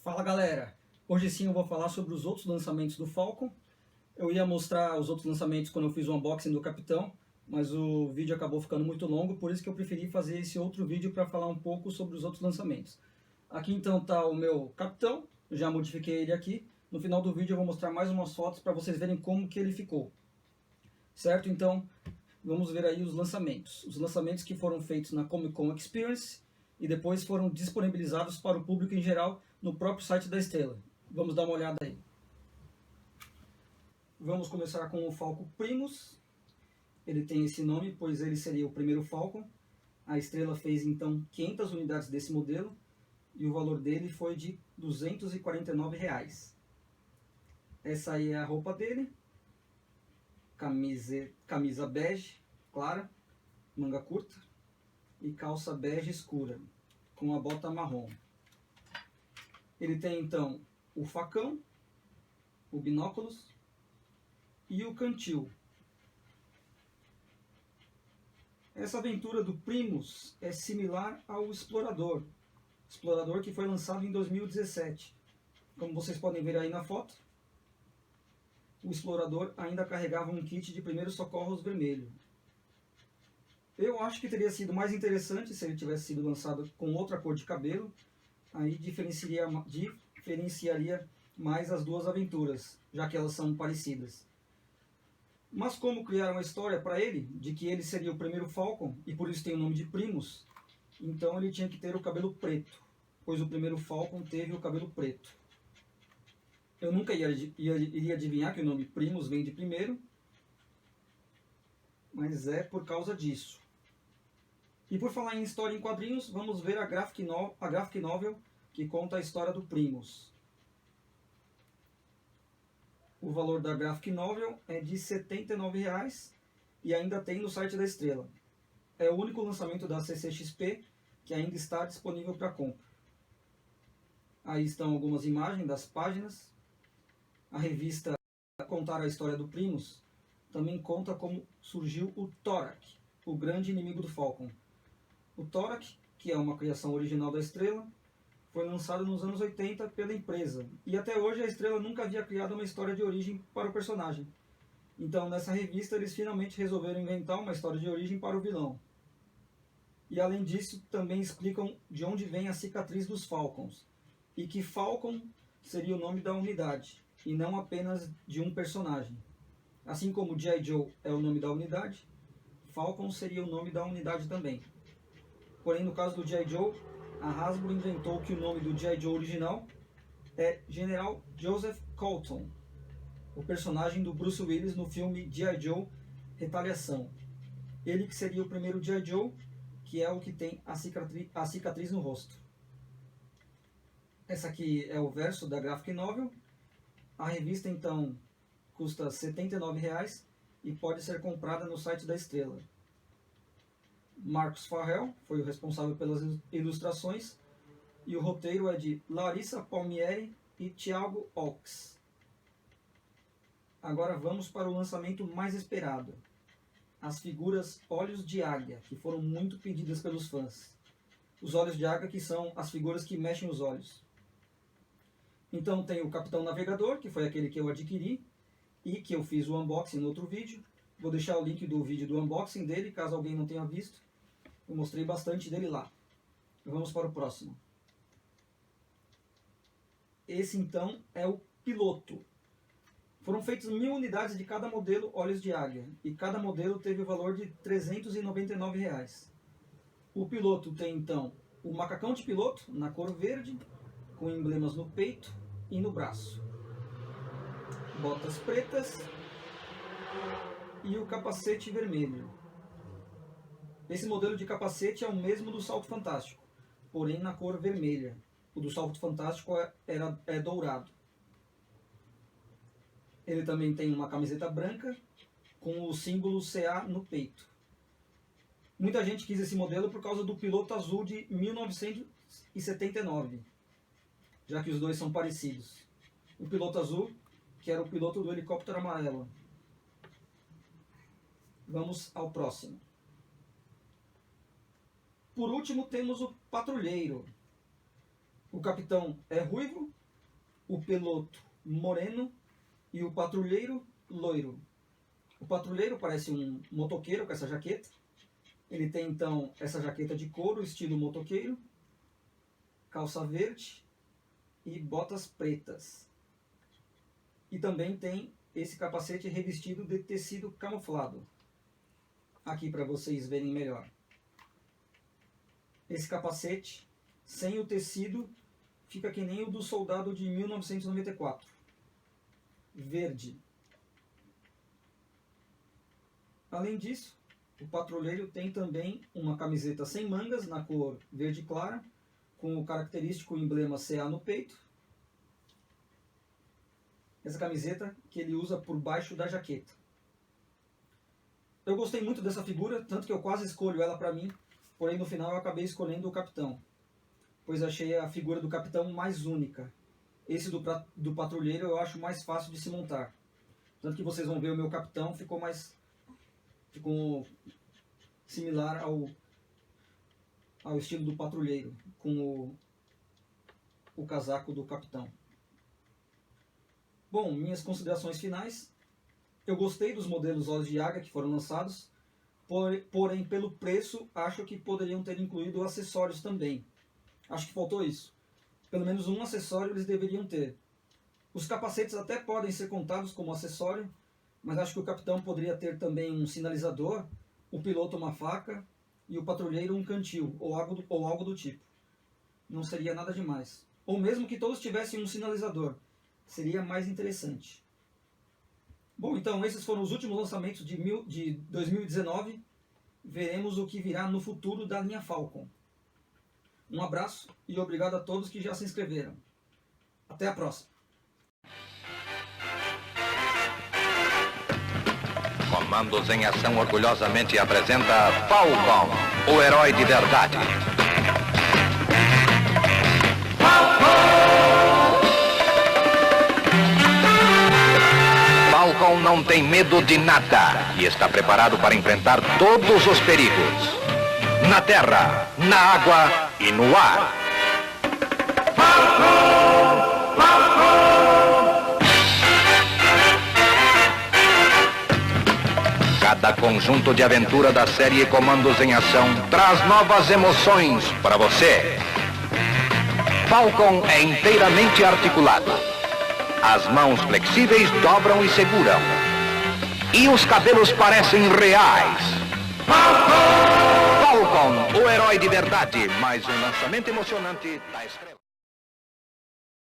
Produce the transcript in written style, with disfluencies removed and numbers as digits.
Fala galera, hoje sim eu vou falar sobre os outros lançamentos do Falcon. Eu ia mostrar os outros lançamentos quando eu fiz o unboxing do Capitão, mas o vídeo acabou ficando muito longo, por isso que eu preferi fazer esse outro vídeo para falar um pouco sobre os outros lançamentos. Aqui então está o meu Capitão, eu já modifiquei ele aqui. No final do vídeo eu vou mostrar mais umas fotos para vocês verem como que ele ficou. Certo? Então vamos ver aí os lançamentos. Os lançamentos que foram feitos na Comic Con Experience e depois foram disponibilizados para o público em geral no próprio site da Estrela. Vamos dar uma olhada aí. Vamos começar com o Falcon Primus. Ele tem esse nome, pois ele seria o primeiro Falcon. A Estrela fez então 500 unidades desse modelo e o valor dele foi de R$ 249. Essa aí é a roupa dele. Camisa bege, clara, manga curta e calça bege escura, com a bota marrom. Ele tem então o facão, o binóculos e o cantil. Essa aventura do Primus é similar ao Explorador. Explorador que foi lançado em 2017. Como vocês podem ver aí na foto, o Explorador ainda carregava um kit de primeiros socorros vermelho. Eu acho que teria sido mais interessante se ele tivesse sido lançado com outra cor de cabelo. Aí diferenciaria mais as duas aventuras, já que elas são parecidas. Mas como criaram uma história para ele, de que ele seria o primeiro Falcon, e por isso tem o nome de Primus, então ele tinha que ter o cabelo preto, pois o primeiro Falcon teve o cabelo preto. Eu nunca iria adivinhar que o nome Primus vem de primeiro, mas é por causa disso. E por falar em história em quadrinhos, vamos ver a graphic novel que conta a história do Primus. O valor da graphic novel é de R$ 79 e ainda tem no site da Estrela. É o único lançamento da CCXP que ainda está disponível para compra. Aí estão algumas imagens das páginas. A revista Contar a História do Primus também conta como surgiu o Torak, o grande inimigo do Falcon. O Torak, que é uma criação original da Estrela, foi lançado nos anos 80 pela empresa, e até hoje a Estrela nunca havia criado uma história de origem para o personagem. Então nessa revista eles finalmente resolveram inventar uma história de origem para o vilão. E além disso também explicam de onde vem a cicatriz dos Falcons, e que Falcon seria o nome da unidade, e não apenas de um personagem. Assim como G.I. Joe é o nome da unidade, Falcon seria o nome da unidade também. Porém, no caso do G.I. Joe, a Hasbro inventou que o nome do G.I. Joe original é General Joseph Colton, o personagem do Bruce Willis no filme G.I. Joe Retaliação. Ele que seria o primeiro G.I. Joe, que é o que tem a cicatriz no rosto. Essa aqui é o verso da graphic novel. A revista então custa R$ 79 e pode ser comprada no site da Estrela. Marcos Farrell foi o responsável pelas ilustrações e o roteiro é de Larissa Palmieri e Thiago Ox. Agora vamos para o lançamento mais esperado, as figuras Olhos de Águia, que foram muito pedidas pelos fãs. Os Olhos de Águia, que são as figuras que mexem os olhos. Então tem o Capitão Navegador, que foi aquele que eu adquiri e que eu fiz o unboxing no outro vídeo. Vou deixar o link do vídeo do unboxing dele, caso alguém não tenha visto. Eu mostrei bastante dele lá. Vamos para o próximo. Esse então é o piloto. Foram feitas 1000 unidades de cada modelo Olhos de Águia, e cada modelo teve o valor de R$ 399. O piloto tem então o macacão de piloto na cor verde, com emblemas no peito e no braço, botas pretas e o capacete vermelho. Esse modelo de capacete é o mesmo do Salto Fantástico, porém na cor vermelha. O do Salto Fantástico é dourado. Ele também tem uma camiseta branca com o símbolo CA no peito. Muita gente quis esse modelo por causa do piloto azul de 1979, já que os dois são parecidos. O piloto azul, que era o piloto do helicóptero amarelo. Vamos ao próximo. Por último temos o patrulheiro. O capitão é ruivo, o piloto moreno e o patrulheiro loiro. O patrulheiro parece um motoqueiro com essa jaqueta. Ele tem então essa jaqueta de couro, estilo motoqueiro, calça verde e botas pretas. E também tem esse capacete revestido de tecido camuflado. Aqui para vocês verem melhor. Esse capacete, sem o tecido, fica que nem o do soldado de 1994. Verde. Além disso, o patrulheiro tem também uma camiseta sem mangas, na cor verde clara, com o característico emblema CA no peito. Essa camiseta que ele usa por baixo da jaqueta. Eu gostei muito dessa figura, tanto que eu quase escolho ela para mim, porém no final eu acabei escolhendo o capitão, pois achei a figura do capitão mais única. Esse do patrulheiro eu acho mais fácil de se montar. Tanto que vocês vão ver o meu capitão ficou similar ao estilo do patrulheiro, com o casaco do capitão. Bom, minhas considerações finais. Eu gostei dos modelos olhos de águia que foram lançados, porém pelo preço acho que poderiam ter incluído acessórios também. Acho que faltou isso. Pelo menos um acessório eles deveriam ter. Os capacetes até podem ser contados como acessório, mas acho que o capitão poderia ter também um sinalizador, o piloto uma faca e o patrulheiro um cantil ou algo do tipo. Não seria nada demais. Ou mesmo que todos tivessem um sinalizador. Seria mais interessante. Bom, então esses foram os últimos lançamentos de 2019. Veremos o que virá no futuro da linha Falcon. Um abraço e obrigado a todos que já se inscreveram. Até a próxima. Comandos em Ação orgulhosamente apresenta Falcon, o herói de verdade. Falcon não tem medo de nada e está preparado para enfrentar todos os perigos. Na terra, na água e no ar. Falcon! Falcon! Cada conjunto de aventura da série Comandos em Ação traz novas emoções para você. Falcon é inteiramente articulado. As mãos flexíveis dobram e seguram. E os cabelos parecem reais. Falcon! Falcon, o herói de verdade, mais um lançamento emocionante da estrela.